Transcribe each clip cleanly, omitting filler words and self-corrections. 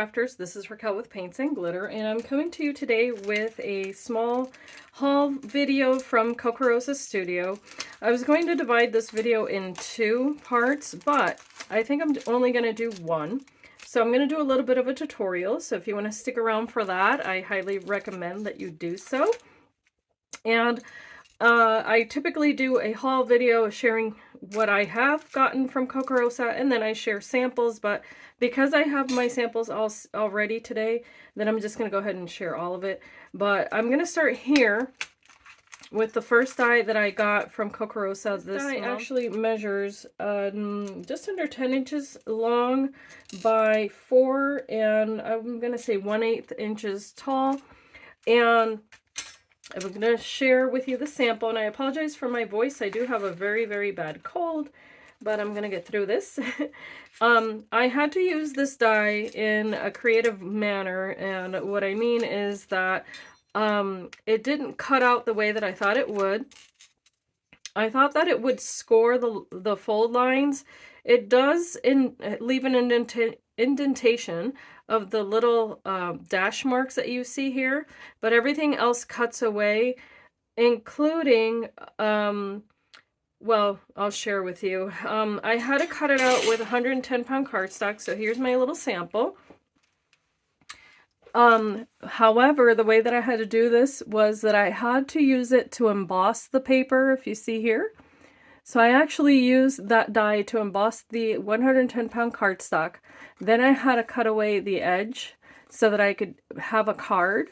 Crafters. This is Raquel with Paints and Glitter, and I'm coming to you today with a small haul video from Kokorosa Studio. I was going to divide this video in two parts, but I think I'm only going to do one. So I'm going to do a little bit of a tutorial, so if you want to stick around for that, I highly recommend that you do so. And I typically do a haul video sharing what I have gotten from Kokorosa, and then I share samples, but because I have my samples all already today, then I'm just going to go ahead and share all of it. But I'm going to start here with the first die that I got from Kokorosa. This die actually measures just under 10 inches long by 4 and I'm going to say 1/8 inches tall. And I'm going to share with you the sample, and I apologize for my voice. I do have a very, very bad cold, but I'm going to get through this. I had to use this die in a creative manner, and what I mean is that it didn't cut out the way that I thought it would. I thought that it would score the fold lines. It does leave an indentation of the little dash marks that you see here, but everything else cuts away, including, well, I'll share with you. I had to cut it out with 110-pound cardstock, so here's my little sample. However, the way that I had to do this was that I had to use it to emboss the paper, if you see here. So I actually used that die to emboss the 110-pound cardstock. Then I had to cut away the edge so that I could have a card.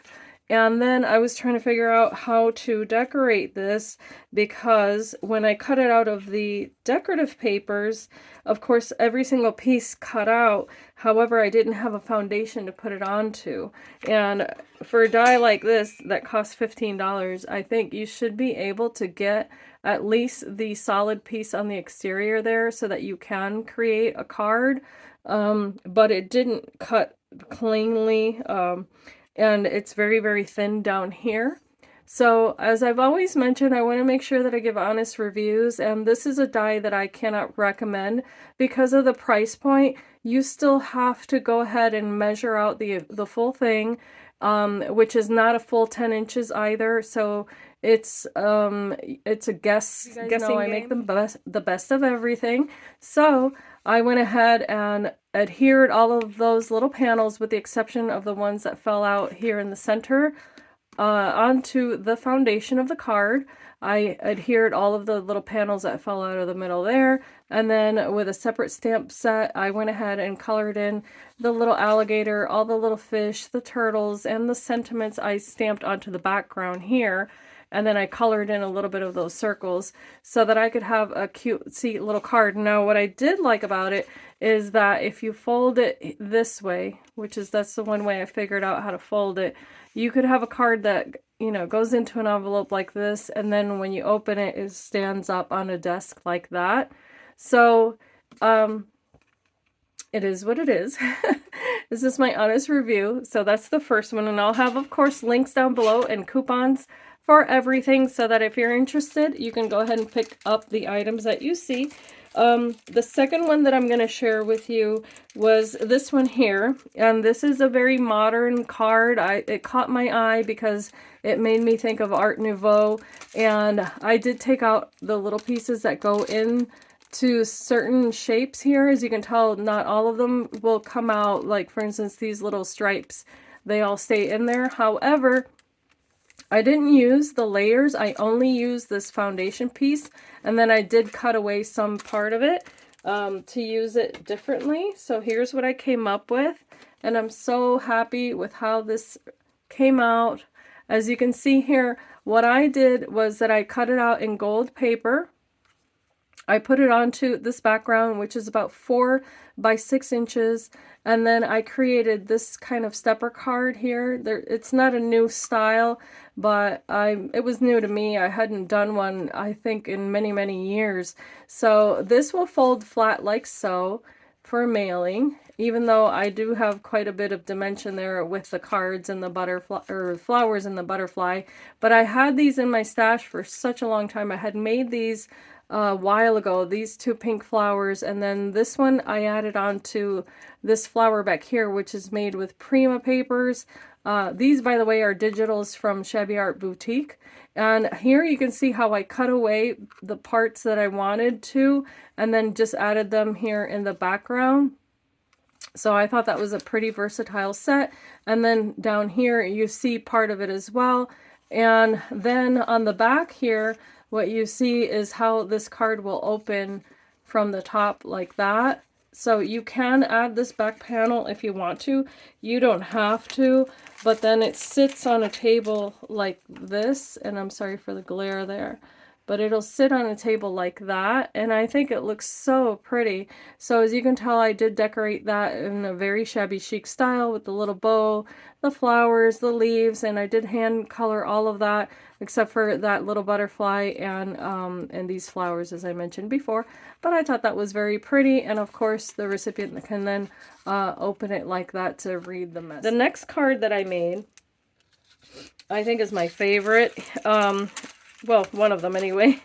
And then I was trying to figure out how to decorate this, because when I cut it out of the decorative papers, of course, every single piece cut out. However, I didn't have a foundation to put it onto. And for a die like this that costs $15, I think you should be able to get at least the solid piece on the exterior there so that you can create a card. But it didn't cut cleanly. And it's very, very thin down here. So as I've always mentioned, I want to make sure that I give honest reviews, and this is a die that I cannot recommend because of the price point. You still have to go ahead and measure out the full thing, which is not a full 10 inches either. So it's a guessing game. I make the best of everything. So I went ahead and adhered all of those little panels, with the exception of the ones that fell out here in the center, onto the foundation of the card. I adhered all of the little panels that fell out of the middle there, and then with a separate stamp set, I went ahead and colored in the little alligator, all the little fish, the turtles, and the sentiments I stamped onto the background here. And then I colored in a little bit of those circles so that I could have a cutesy little card. Now, what I did like about it is that if you fold it this way, that's the one way I figured out how to fold it, you could have a card that, you know, goes into an envelope like this, and then when you open it, it stands up on a desk like that. So, it is what it is. This is my honest review. So that's the first one, and I'll have, of course, links down below and coupons for everything, so that if you're interested, you can go ahead and pick up the items that you see. The second one that I'm going to share with you was this one here, and this is a very modern card. It caught my eye because it made me think of Art Nouveau, and I did take out the little pieces that go in to certain shapes here. As you can tell, not all of them will come out. Like, for instance, these little stripes, they all stay in there. However, I didn't use the layers. I only used this foundation piece, and then I did cut away some part of it to use it differently. So here's what I came up with, and I'm so happy with how this came out. As you can see here, what I did was that I cut it out in gold paper. I put it onto this background, which is about 4 by 6 inches, and then I created this kind of stepper card here. It's not a new style, but it was new to me. I hadn't done one, I think, in many, many years. So this will fold flat like so for mailing, even though I do have quite a bit of dimension there with the cards and the butterfly, or flowers and the butterfly. But I had these in my stash for such a long time. I had made these a while ago, these two pink flowers, and then this one I added on to this flower back here, which is made with Prima papers. These, by the way, are digitals from Shabby Art Boutique. And here you can see how I cut away the parts that I wanted to, and then just added them here in the background. So I thought that was a pretty versatile set. And then down here you see part of it as well. And then on the back here, what you see is how this card will open from the top like that. So you can add this back panel if you want to. You don't have to, but then it sits on a table like this. And I'm sorry for the glare there, but it'll sit on a table like that, and I think it looks so pretty. So as you can tell, I did decorate that in a very shabby chic style with the little bow, the flowers, the leaves, and I did hand color all of that except for that little butterfly and these flowers, as I mentioned before. But I thought that was very pretty, and of course the recipient can then open it like that to read the message. The next card that I made, I think, is my favorite. Well, one of them anyway.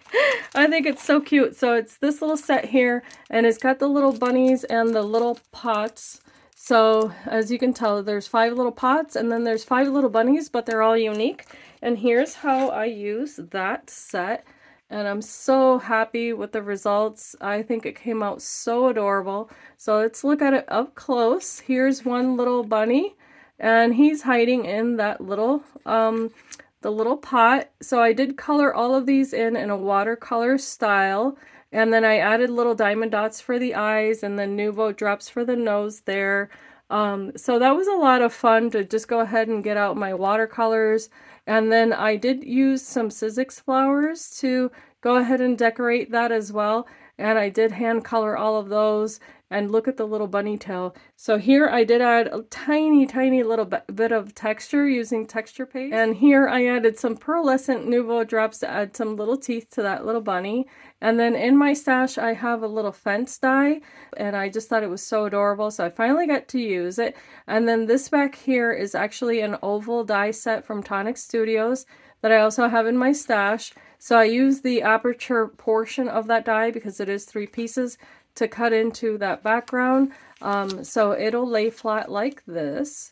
I think it's so cute. So it's this little set here, and it's got the little bunnies and the little pots. So as you can tell, there's 5 little pots, and then there's 5 little bunnies, but they're all unique. And here's how I use that set. And I'm so happy with the results. I think it came out so adorable. So let's look at it up close. Here's one little bunny, and he's hiding in that little the little pot. So I did color all of these in a watercolor style, and then I added little diamond dots for the eyes and then Nuvo drops for the nose there. So that was a lot of fun to just go ahead and get out my watercolors. And then I did use some Sizzix flowers to go ahead and decorate that as well. And I did hand color all of those. And look at the little bunny tail. So here I did add a tiny, tiny little bit of texture using texture paste. And here I added some pearlescent Nuvo drops to add some little teeth to that little bunny. And then in my stash, I have a little fence die, and I just thought it was so adorable. So I finally got to use it. And then this back here is actually an oval die set from Tonic Studios that I also have in my stash. So I use the aperture portion of that die because it is 3 pieces to cut into that background. So it'll lay flat like this.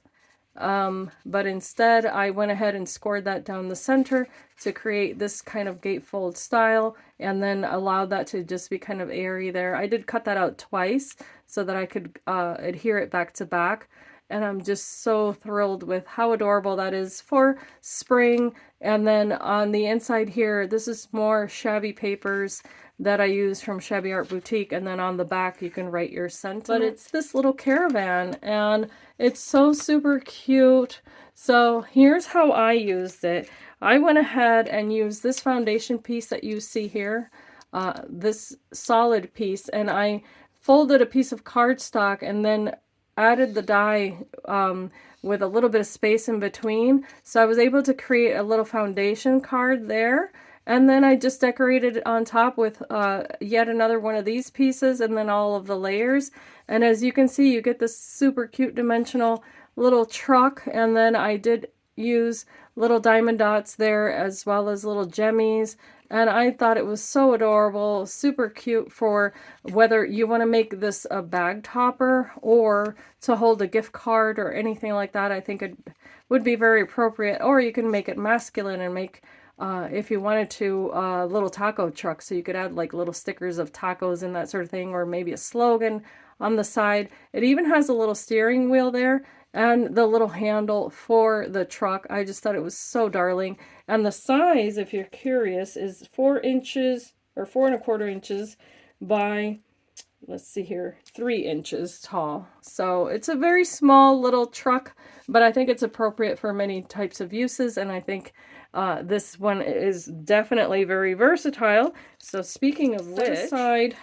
But instead I went ahead and scored that down the center to create this kind of gatefold style, and then allowed that to just be kind of airy there. I did cut that out twice so that I could adhere it back to back. And I'm just so thrilled with how adorable that is for spring. And then on the inside here, this is more shabby papers that I use from Shabby Art Boutique, and then on the back you can write your sentiment. But it's this little caravan, and it's so super cute. So here's how I used it. I went ahead and used this foundation piece that you see here, this solid piece, and I folded a piece of cardstock and then added the die with a little bit of space in between. So I was able to create a little foundation card there. And then I just decorated it on top with yet another one of these pieces, and then all of the layers. And as you can see, you get this super cute dimensional little truck. And then I did use little diamond dots there as well as little gemmies. And I thought it was so adorable, super cute for whether you want to make this a bag topper or to hold a gift card or anything like that. I think it would be very appropriate. Or you can make it masculine and make, if you wanted to, a little taco truck. So you could add like little stickers of tacos and that sort of thing, or maybe a slogan on the side. It even has a little steering wheel there and the little handle for the truck. I just thought it was so darling. And the size, if you're curious, is 4 inches or 4¼ inches by, let's see here, 3 inches tall. So it's a very small little truck, but I think it's appropriate for many types of uses. And I think this one is definitely very versatile. So speaking of which, set aside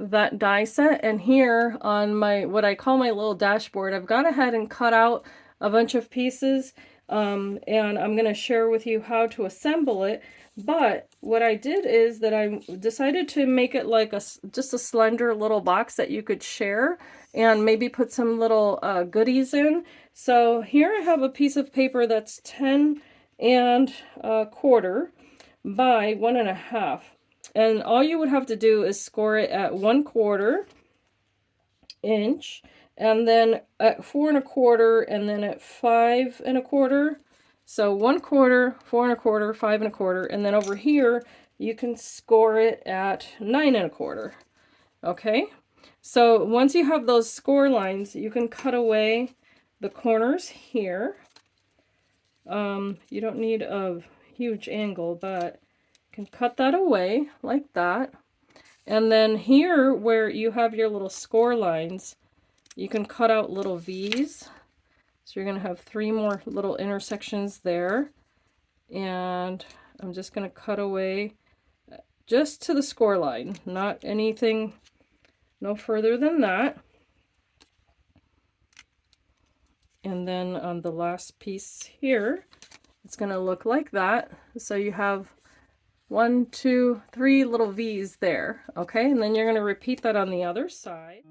that die set, and here on my, what I call my little dashboard, I've gone ahead and cut out a bunch of pieces, and I'm going to share with you how to assemble it. But what I did is that I decided to make it like just a slender little box that you could share and maybe put some little goodies in. So here I have a piece of paper that's 10 1/4 by 1 1/2. And all you would have to do is score it at 1/4 inch, and then at 4 1/4, and then at 5 1/4. So 1/4, 4 1/4, 5 1/4, and then over here you can score it at 9 1/4. Okay, so once you have those score lines, you can cut away the corners here. You don't need a huge angle, but you can cut that away like that. And then here where you have your little score lines, you can cut out little V's. So you're going to have 3 more little intersections there. And I'm just going to cut away just to the score line, not anything, no further than that. And then on the last piece here, it's going to look like that. So you have 1, 2, 3 little V's there. Okay, and then you're going to repeat that on the other side.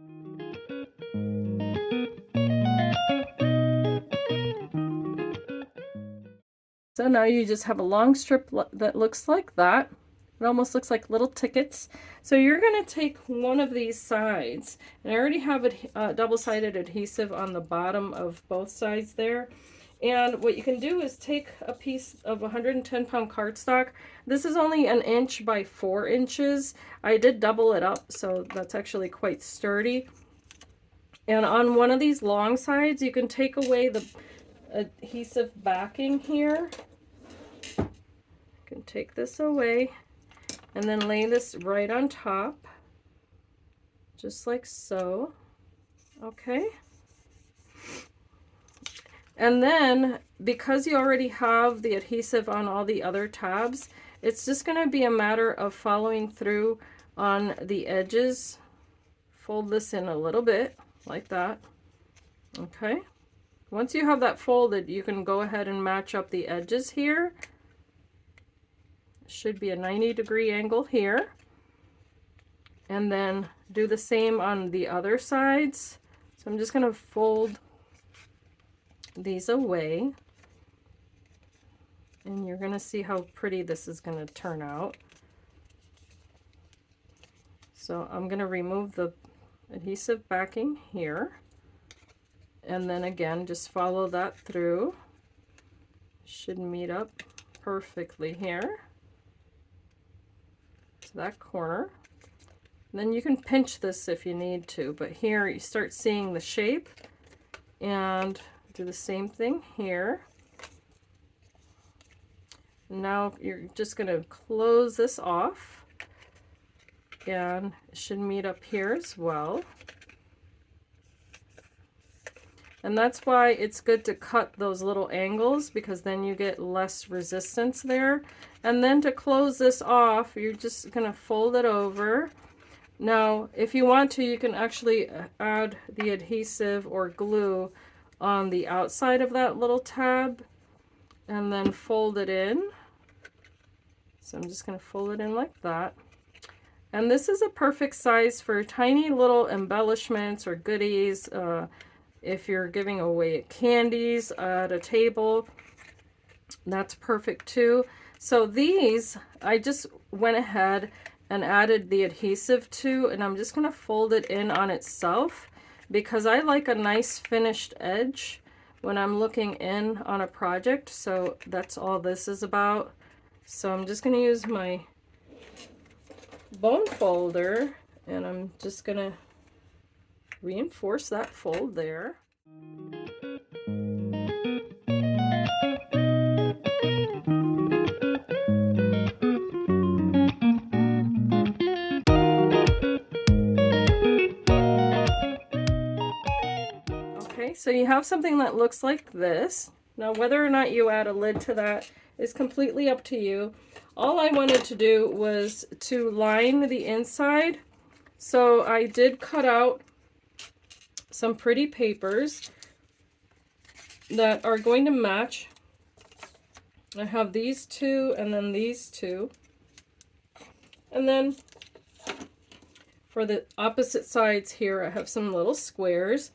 So now you just have a long strip that looks like that. It almost looks like little tickets. So you're going to take one of these sides, and I already have a double-sided adhesive on the bottom of both sides there. And what you can do is take a piece of 110-pound cardstock. This is only 1 inch by 4 inches. I did double it up, so that's actually quite sturdy. And on one of these long sides, you can take away the adhesive backing here. You can take this away and then lay this right on top, just like so. Okay. And then, because you already have the adhesive on all the other tabs, it's just going to be a matter of following through on the edges. Fold this in a little bit, like that. Okay. Once you have that folded, you can go ahead and match up the edges here. Should be a 90-degree angle here. And then do the same on the other sides. So I'm just going to fold these away. And you're going to see how pretty this is going to turn out. So I'm going to remove the adhesive backing here. And then again, just follow that through. Should meet up perfectly here to that corner. And then you can pinch this if you need to, but here you start seeing the shape, and do the same thing here. Now you're just going to close this off, and it should meet up here as well. And that's why it's good to cut those little angles, because then you get less resistance there. And then to close this off, you're just going to fold it over. Now, if you want to, you can actually add the adhesive or glue on the outside of that little tab and then fold it in. So I'm just going to fold it in like that. And this is a perfect size for tiny little embellishments or goodies. If you're giving away candies at a table, that's perfect too. So these, I just went ahead and added the adhesive to, and I'm just going to fold it in on itself because I like a nice finished edge when I'm looking in on a project. So that's all this is about. So I'm just going to use my bone folder, and I'm just going to reinforce that fold there. Okay, so you have something that looks like this. Now, whether or not you add a lid to that is completely up to you. All I wanted to do was to line the inside. So I did cut out some pretty papers that are going to match. I have these two and then these two. And then for the opposite sides here, I have some little squares.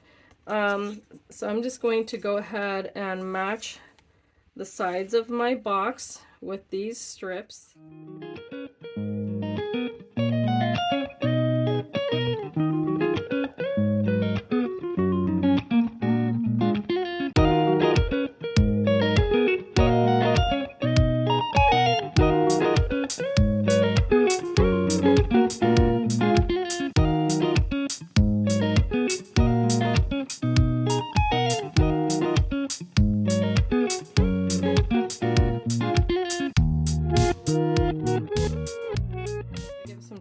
So I'm just going to go ahead and match the sides of my box with these strips. And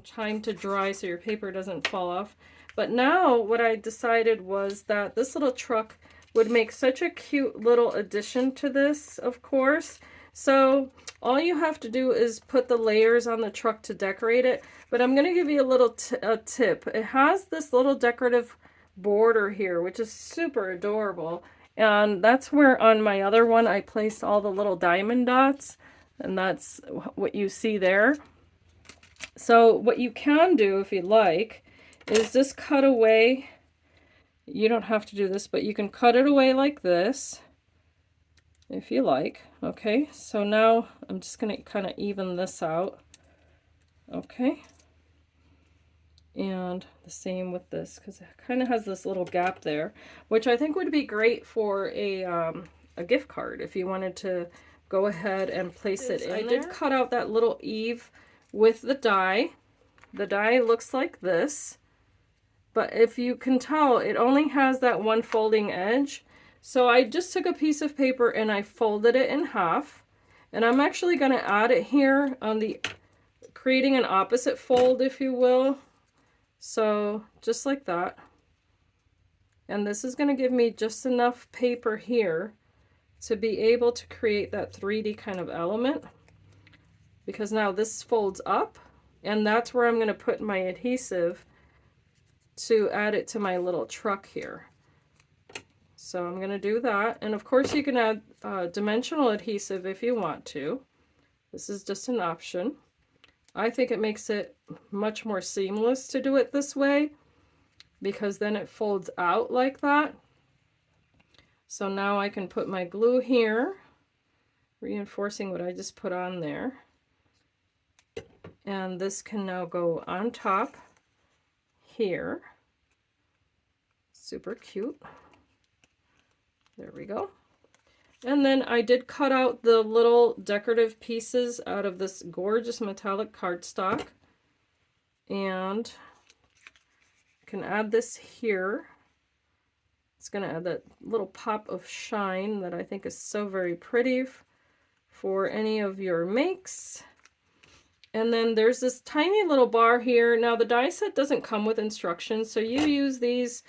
time to dry so your paper doesn't fall off. But now what I decided was that this little truck would make such a cute little addition to this, of course. So all you have to do is put the layers on the truck to decorate it. But I'm going to give you a little tip. It has this little decorative border here, which is super adorable. And that's where on my other one I placed all the little diamond dots. And that's what you see there. So what you can do if you like is just cut away. You don't have to do this, but you can cut it away like this if you like. Okay, so now I'm just going to kind of even this out. Okay, and the same with this, because it kind of has this little gap there, which I think would be great for a gift card if you wanted to go ahead and place it in there. I did cut out that little eave with the die. The die looks like this, but if you can tell, it only has that one folding edge. So I just took a piece of paper and I folded it in half, and I'm actually going to add it here on the, creating an opposite fold, if you will. So just like that. And this is going to give me just enough paper here to be able to create that 3D kind of element, because now this folds up, and that's where I'm going to put my adhesive to add it to my little truck here. So I'm going to do that, and of course you can add dimensional adhesive if you want to. This is just an option. I think it makes it much more seamless to do it this way, because then it folds out like that. So now I can put my glue here, reinforcing what I just put on there. And this can now go on top here. Super cute. There we go. And then I did cut out the little decorative pieces out of this gorgeous metallic cardstock. And I can add this here. It's going to add that little pop of shine that I think is so very pretty for any of your makes. And then there's this tiny little bar here. Now the die set doesn't come with instructions, so you use these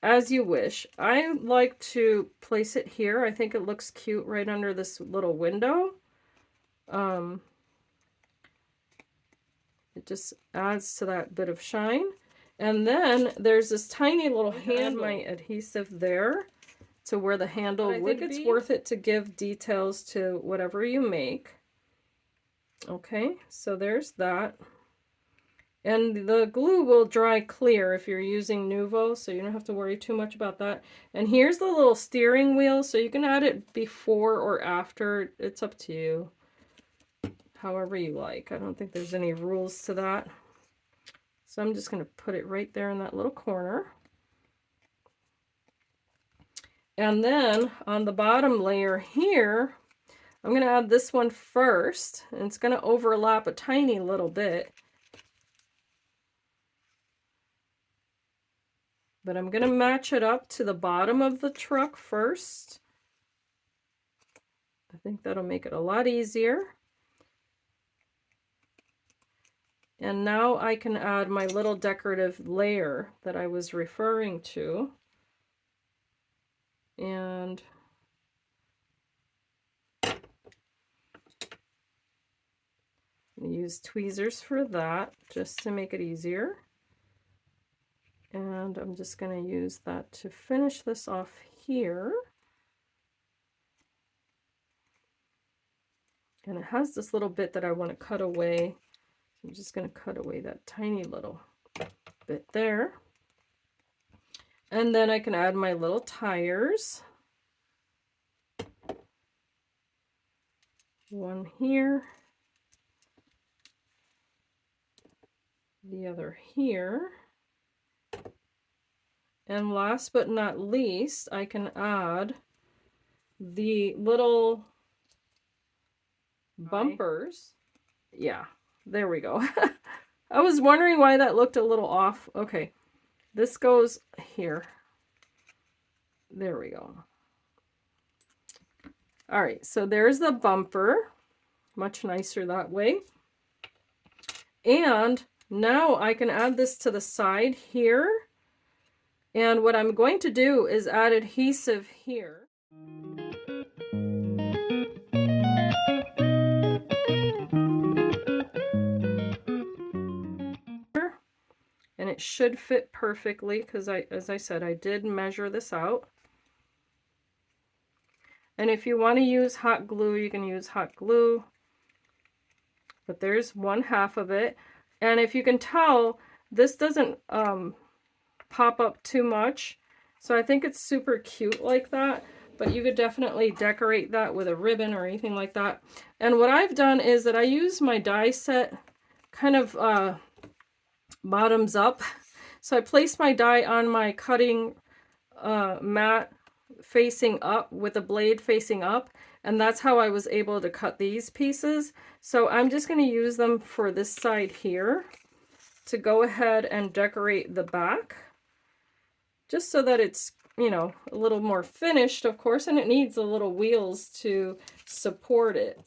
as you wish. I like to place it here. I think it looks cute right under this little window. It just adds to that bit of shine. And then there's this tiny little handle. My adhesive there to where the handle would be. I think it's worth it to give details to whatever you make. Okay, so there's that. And the glue will dry clear if you're using Nuvo, so you don't have to worry too much about that. And here's the little steering wheel, so you can add it before or after. It's up to you, however you like. I don't think there's any rules to that. So I'm just going to put it right there in that little corner. And then on the bottom layer here, I'm going to add this one first, and it's going to overlap a tiny little bit. But I'm going to match it up to the bottom of the truck first. I think that'll make it a lot easier. And now I can add my little decorative layer that I was referring to. And use tweezers for that, just to make it easier. And I'm just going to use that to finish this off here. And it has this little bit that I want to cut away. I'm just going to cut away that tiny little bit there. And then I can add my little tires. One here. The other here. And last but not least, I can add the little bumpers. Yeah, there we go. I was wondering why that looked a little off. Okay, this goes here. There we go. All right, so there's the bumper. Much nicer that way. And Now I can add this to the side here. And what I'm going to do is add adhesive here. And it should fit perfectly because as I said, I did measure this out. And if you want to use hot glue, you can use hot glue. But there's 1/2 of it. And if you can tell, this doesn't pop up too much. So I think it's super cute like that. But you could definitely decorate that with a ribbon or anything like that. And what I've done is that I use my die set kind of bottoms up. So I placed my die on my cutting mat facing up with a blade facing up, and that's how I was able to cut these pieces. So I'm just going to use them for this side here to go ahead and decorate the back, just so that it's, you know, a little more finished, of course, and it needs the little wheels to support it.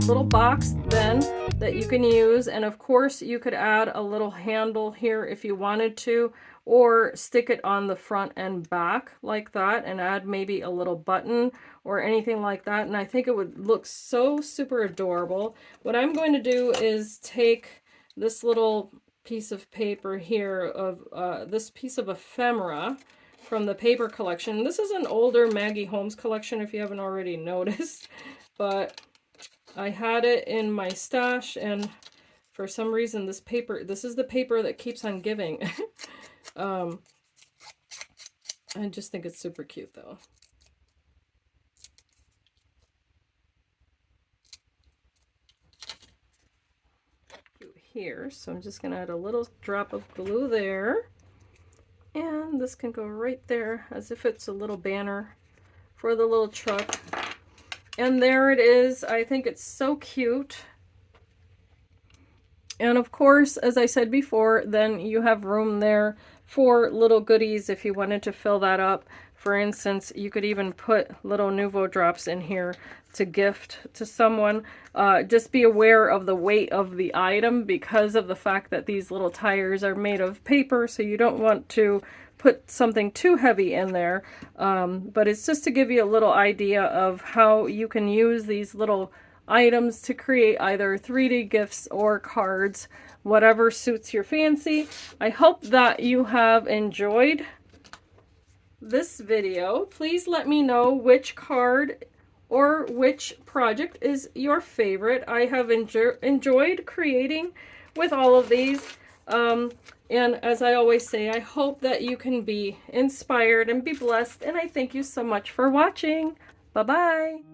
Little box then that you can use, and of course you could add a little handle here if you wanted to, or stick it on the front and back like that and add maybe a little button or anything like that, and I think it would look so super adorable. What I'm going to do is take this little piece of paper here of this piece of ephemera from the paper collection. This is an older Maggie Holmes collection if you haven't already noticed, but I had it in my stash, and for some reason this is the paper that keeps on giving. I just think it's super cute though. Here, so I'm just going to add a little drop of glue there, and this can go right there as if it's a little banner for the little truck. And there it is. I think it's so cute. And of course, as I said before, then you have room there for little goodies if you wanted to fill that up. For instance, you could even put little Nuvo drops in here to gift to someone. Just be aware of the weight of the item because of the fact that these little tires are made of paper, so you don't want to put something too heavy in there, but it's just to give you a little idea of how you can use these little items to create either 3D gifts or cards, whatever suits your fancy. I hope that you have enjoyed this video. Please let me know which card or which project is your favorite. I have enjoyed creating with all of these. And as I always say, I hope that you can be inspired and be blessed. And I thank you so much for watching. Bye-bye.